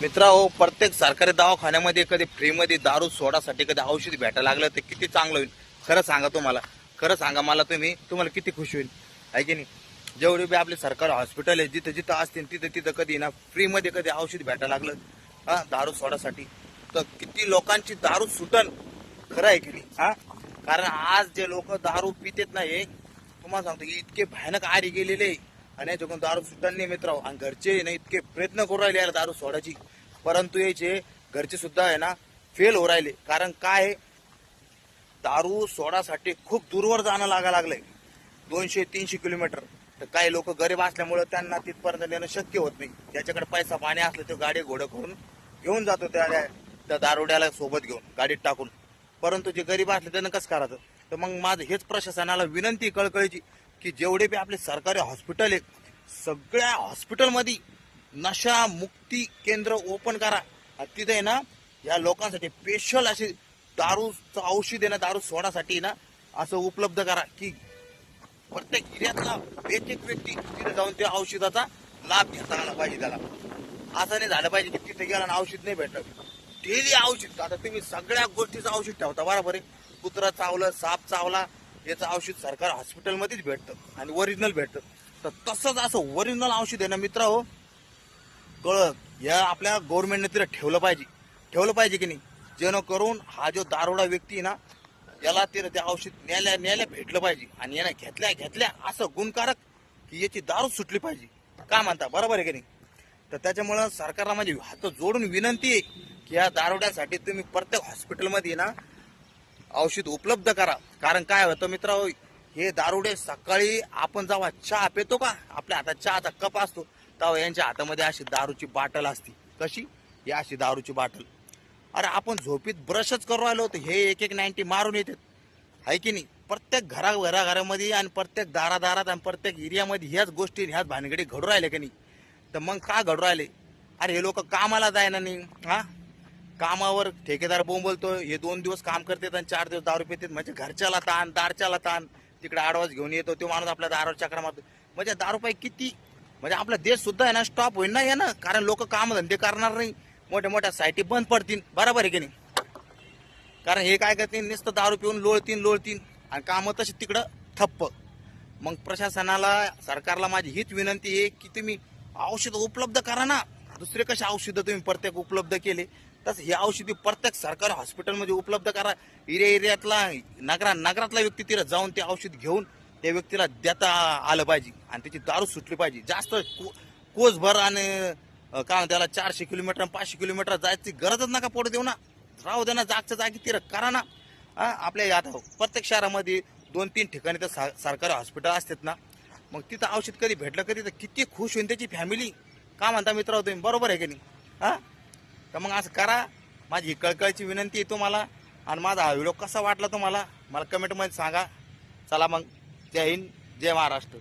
मित्रांनो, प्रत्येक सरकारी दवाखान्यामध्ये कधी फ्रीमध्ये दारू सोडासाठी कधी औषध भेटायला लागलं तर किती चांगलं होईल. खरं सांगा तुम्हाला, खरं सांगा मला तुम्हाला किती खुश होईल आहे की नाही. जेवढे बी आपले सरकारी हॉस्पिटल आहे जिथं जिथं असतील तिथं तिथं कधी ना फ्रीमध्ये कधी औषध भेटायला लागलं दारू सोडासाठी तर किती लोकांची दारू सुटन. खरं आहे की नाही कारण आज जे लोक दारू पितेत नाही तुम्हाला सांगतो की इतके भयानक आरी गेलेले आणि याच्याकडून दारू सुद्धा नाही मित्र. आणि घरचे ना इतके प्रयत्न करू राहिले यार दारू सोडायची, परंतु याचे घरचे सुद्धा आहे ना फेल हो राहिले. कारण काय, दारू सोडासाठी खूप दूरवर जाणं लागलंय, 200-300 किलोमीटर. तर काही लोक गरीब असल्यामुळे त्यांना तिथपर्यंत नेणं शक्य होत नाही. ज्याच्याकडे पैसा पाणी असलं तो गाडी घोडं करून घेऊन जातो त्या दारुड्याला सोबत घेऊन गाडीत टाकून. परंतु जे गरीब असले त्यांना कसं करायचं. तर मग माझं हेच प्रशासनाला विनंती कळकळीची की जेवढे बी आपले सरकारी हॉस्पिटल आहे सगळ्या हॉस्पिटलमध्ये नशा मुक्ती केंद्र ओपन करा. तिथे आहे ना या लोकांसाठी स्पेशल असे दारूचं औषध आहे ना दारू सोडासाठी ना असं उपलब्ध करा की प्रत्येक एरियातला एक एक व्यक्ती तिथे जाऊन त्या औषधाचा लाभ घेता आला पाहिजे. त्याला असं नाही झालं पाहिजे की तिथे गेला आणि औषध नाही भेटत. डेली औषध, आता तुम्ही सगळ्या गोष्टीचं औषध ठेवता बरोबर आहे. कुत्रा चावलं, साप चावला, याचं औषध सरकार हॉस्पिटलमध्येच भेटतं आणि ओरिजिनल भेटतं. तर तसंच असं ओरिजिनल औषध आहे ना मित्र हो कळत या आपल्या गव्हर्नमेंटने तिला ठेवलं पाहिजे की नाही. जेणेकरून हा जो दारोडा व्यक्ती ना याला तिला ते औषध न्यायला भेटलं पाहिजे आणि याला घेतल्या असं गुणकारक की याची दारू सुटली पाहिजे. का म्हणता, बरोबर आहे की नाही. तर त्याच्यामुळं सरकारला माझी हात जोडून विनंती आहे की या दारोड्यासाठी तुम्ही प्रत्येक हॉस्पिटलमध्ये ना औषध उपलब्ध करा. कारण काय होतं मित्र, हे दारुडे सकाळी आपण जेव्हा चहा पितो का आपल्या हातात चहाचा कप असतो तेव्हा यांच्या हातामध्ये अशी दारूची बाटल असते. कशी, ही अशी दारूची बाटल. अरे आपण झोपीत ब्रशच करू राहिलो होतो हे एक 90 मारून येतात आहे की नाही. प्रत्येक घराघरामध्ये आणि प्रत्येक दारादारात आणि प्रत्येक एरियामध्ये ह्याच गोष्टी ह्याच भानगडी घडू राहिले की नाही. तर मग का घडू राहिले, अरे हे लोक कामाला जायना नाही कामावर ठेकेदार बोंबलतो. हे 2 दिवस काम करतात आणि 4 दिवस दारू पितात. म्हणजे घरच्याला ताण, दारच्याला ताण, तिकडे आडवास घेऊन येतो तो माणूस आपल्या दारूवर चक्रा मारतो. म्हणजे दारूपाई किती म्हणजे आपला देश सुद्धा आहे ना स्टॉप होईल ना ना. कारण लोक काम धंदे करणार नाही, मोठ्या मोठ्या साईटी बंद पडतील, बरोबर आहे की नाही. कारण हे काय करतील, नुसतं दारू पिऊन लोळतील आणि कामं तशी तिकडं ठप्प. मग प्रशासनाला सरकारला माझी हीच विनंती आहे की तुम्ही औषधं उपलब्ध करा ना. दुसरे कसे औषधं तुम्ही प्रत्येक उपलब्ध केले तसं हे औषधी प्रत्येक सरकारी हॉस्पिटलमध्ये उपलब्ध करा. एरियातला नगरातला व्यक्ती तिला जाऊन ते औषध घेऊन त्या व्यक्तीला देता आलं पाहिजे आणि त्याची दारू सुटली पाहिजे. जास्त कोसभर आणि काय त्याला 400 किलोमीटर 500 किलोमीटर जायची गरजच नका पडू देऊ ना. राहू दे ना, जागच्या जागी तिला करा ना. आपल्या आता प्रत्येक शहरामध्ये 2-3 ठिकाणी तर सरकारी हॉस्पिटल असतात ना. मग तिथं औषध कधी भेटलं कधी तर किती खुश होईल त्याची फॅमिली. का म्हणता मित्र तुम्ही, बरोबर आहे की नाही. तर मग असं करा. माझी कळकळीची विनंती आहे तुम्हाला. आणि माझा हा व्हिडिओ कसा वाटला तुम्हाला मला कमेंटमध्ये सांगा. चला मग, जय हिंद, जय महाराष्ट्र.